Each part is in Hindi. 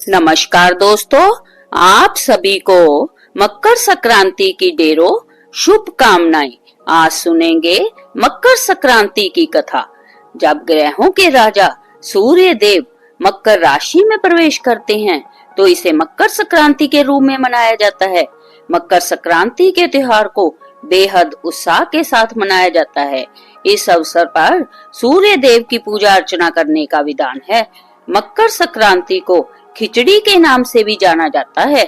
नमस्कार दोस्तों, आप सभी को मकर संक्रांति की ढेरों शुभकामनाएं। आज सुनेंगे मकर संक्रांति की कथा। जब ग्रहों के राजा सूर्य देव मकर राशि में प्रवेश करते हैं तो इसे मकर संक्रांति के रूप में मनाया जाता है। मकर संक्रांति के त्योहार को बेहद उत्साह के साथ मनाया जाता है। इस अवसर पर सूर्य देव की पूजा अर्चना करने का विधान है। मकर संक्रांति को खिचड़ी के नाम से भी जाना जाता है।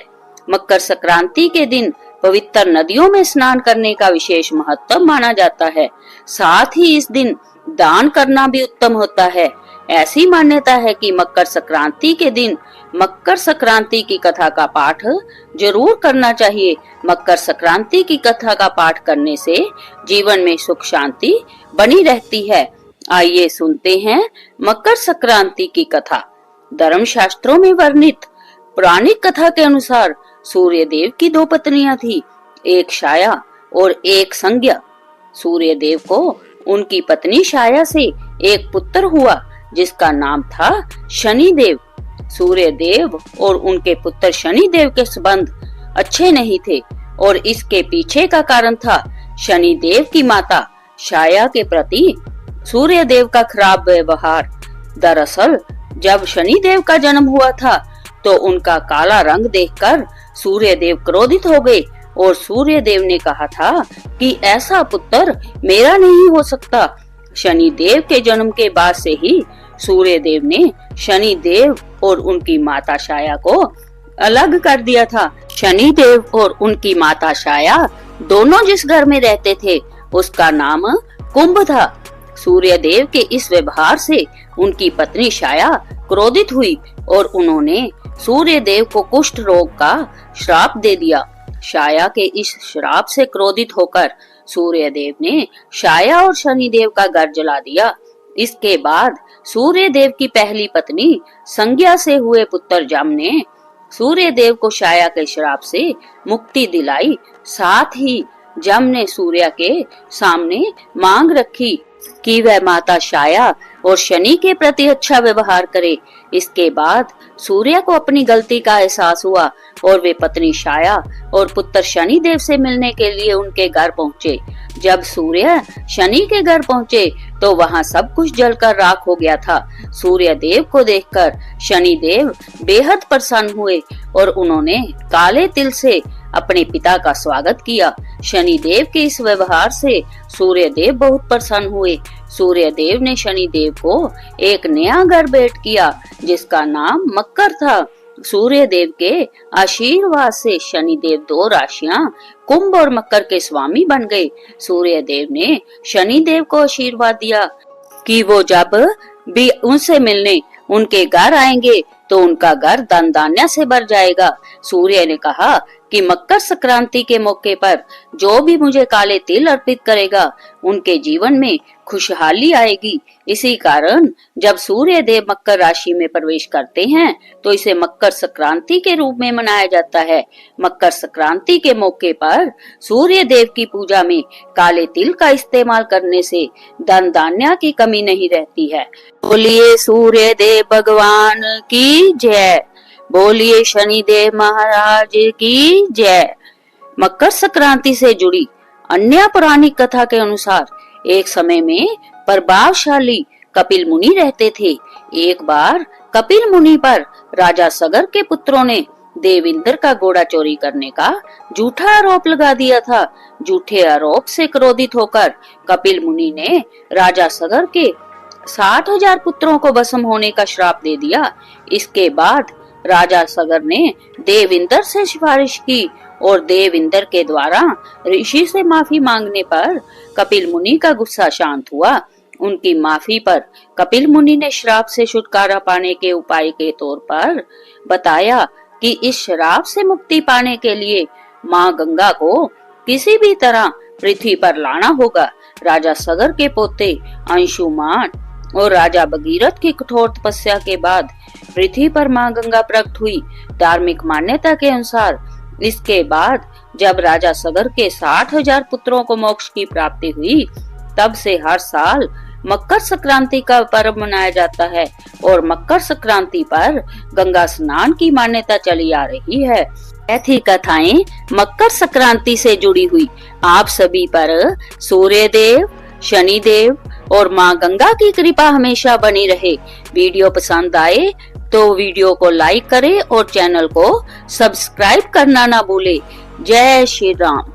मकर संक्रांति के दिन पवित्र नदियों में स्नान करने का विशेष महत्व माना जाता है। साथ ही इस दिन दान करना भी उत्तम होता है। ऐसी मान्यता है कि मकर संक्रांति के दिन मकर संक्रांति की कथा का पाठ जरूर करना चाहिए। मकर संक्रांति की कथा का पाठ करने से जीवन में सुख शांति बनी रहती है। आइए सुनते हैं मकर संक्रांति की कथा। धर्म शास्त्रों में वर्णित पौराणिक कथा के अनुसार सूर्य देव की दो पत्नियां थी, एक छाया और एक संज्ञा। सूर्य देव को उनकी पत्नी छाया से एक पुत्र हुआ जिसका नाम था शनि देव। सूर्य देव और उनके पुत्र शनि देव के संबंध अच्छे नहीं थे और इसके पीछे का कारण था शनि देव की माता छाया के प्रति सूर्य देव का खराब व्यवहार। दरअसल जब शनि देव का जन्म हुआ था तो उनका काला रंग देखकर सूर्य देव क्रोधित हो गए और सूर्य देव ने कहा था कि ऐसा पुत्र मेरा नहीं हो सकता। शनि देव के जन्म के बाद से ही सूर्य देव ने शनि देव और उनकी माता छाया को अलग कर दिया था। शनि देव और उनकी माता छाया दोनों जिस घर में रहते थे उसका नाम कुंभ था। सूर्य देव के इस व्यवहार से उनकी पत्नी छाया क्रोधित हुई और उन्होंने सूर्य देव को कुष्ठ रोग का श्राप दे दिया। छाया के इस श्राप से क्रोधित होकर सूर्य देव ने छाया और शनि देव का घर जला दिया। इसके बाद सूर्य देव की पहली पत्नी संज्ञा से हुए पुत्र जम ने सूर्य देव को छाया के श्राप से मुक्ति दिलाई। साथ ही जम ने सूर्य के सामने मांग रखी कि वह माता छाया और शनि के प्रति अच्छा व्यवहार करे। इसके बाद सूर्य को अपनी गलती का एहसास हुआ और वे पत्नी छाया और पुत्र शनि देव से मिलने के लिए उनके घर पहुँचे। जब सूर्य शनि के घर पहुँचे तो वहाँ सब कुछ जलकर राख हो गया था। सूर्य देव को देखकर शनि देव बेहद प्रसन्न हुए और उन्होंने काले तिल से अपने पिता का स्वागत किया। शनि देव के इस व्यवहार से सूर्य देव बहुत प्रसन्न हुए। सूर्य देव ने शनि देव को एक नया घर भेंट किया जिसका नाम मकर था। सूर्य देव के आशीर्वाद से शनि देव दो राशियां कुंभ और मकर के स्वामी बन गए। सूर्य देव ने शनि देव को आशीर्वाद दिया कि वो जब भी उनसे मिलने उनके घर आएंगे तो उनका घर धन धान्य से भर जाएगा। सूर्य ने कहा कि मकर संक्रांति के मौके पर जो भी मुझे काले तिल अर्पित करेगा उनके जीवन में खुशहाली आएगी। इसी कारण जब सूर्य देव मकर राशि में प्रवेश करते हैं तो इसे मकर संक्रांति के रूप में मनाया जाता है। मकर संक्रांति के मौके पर सूर्य देव की पूजा में काले तिल का इस्तेमाल करने से धन धान्य की कमी नहीं रहती है। बोलिए सूर्य देव भगवान की जय। बोलिए शनि देव महाराज की जय। मकर संक्रांति से जुड़ी अन्य पौराणिक कथा के अनुसार एक समय में प्रभावशाली कपिल मुनि रहते थे। एक बार कपिल मुनि पर राजा सगर के पुत्रों ने देवेंद्र का घोड़ा चोरी करने का झूठा आरोप लगा दिया था। झूठे आरोप से क्रोधित होकर कपिल मुनि ने राजा सगर के 60,000 पुत्रों को भस्म होने का श्राप दे दिया। इसके बाद राजा सगर ने देवेंद्र से सिफारिश की और देवेंद्र के द्वारा ऋषि से माफी मांगने पर कपिल मुनि का गुस्सा शांत हुआ। उनकी माफी पर कपिल मुनि ने श्राप से छुटकारा पाने के उपाय के तौर पर बताया कि इस श्राप से मुक्ति पाने के लिए माँ गंगा को किसी भी तरह पृथ्वी पर लाना होगा। राजा सगर के पोते अंशुमान और राजा भगीरथ की कठोर तपस्या के बाद पृथ्वी पर माँ गंगा प्रकट हुई। धार्मिक मान्यता के अनुसार इसके बाद जब राजा सगर के 60,000 पुत्रों को मोक्ष की प्राप्ति हुई तब से हर साल मकर संक्रांति का पर्व मनाया जाता है और मकर संक्रांति पर गंगा स्नान की मान्यता चली आ रही है। ऐसी कथाएं मकर संक्रांति से जुड़ी हुई आप सभी पर सूर्य देव, शनि देव और माँ गंगा की कृपा हमेशा बनी रहे। वीडियो पसंद आए तो वीडियो को लाइक करें और चैनल को सब्सक्राइब करना ना भूले। जय श्री राम।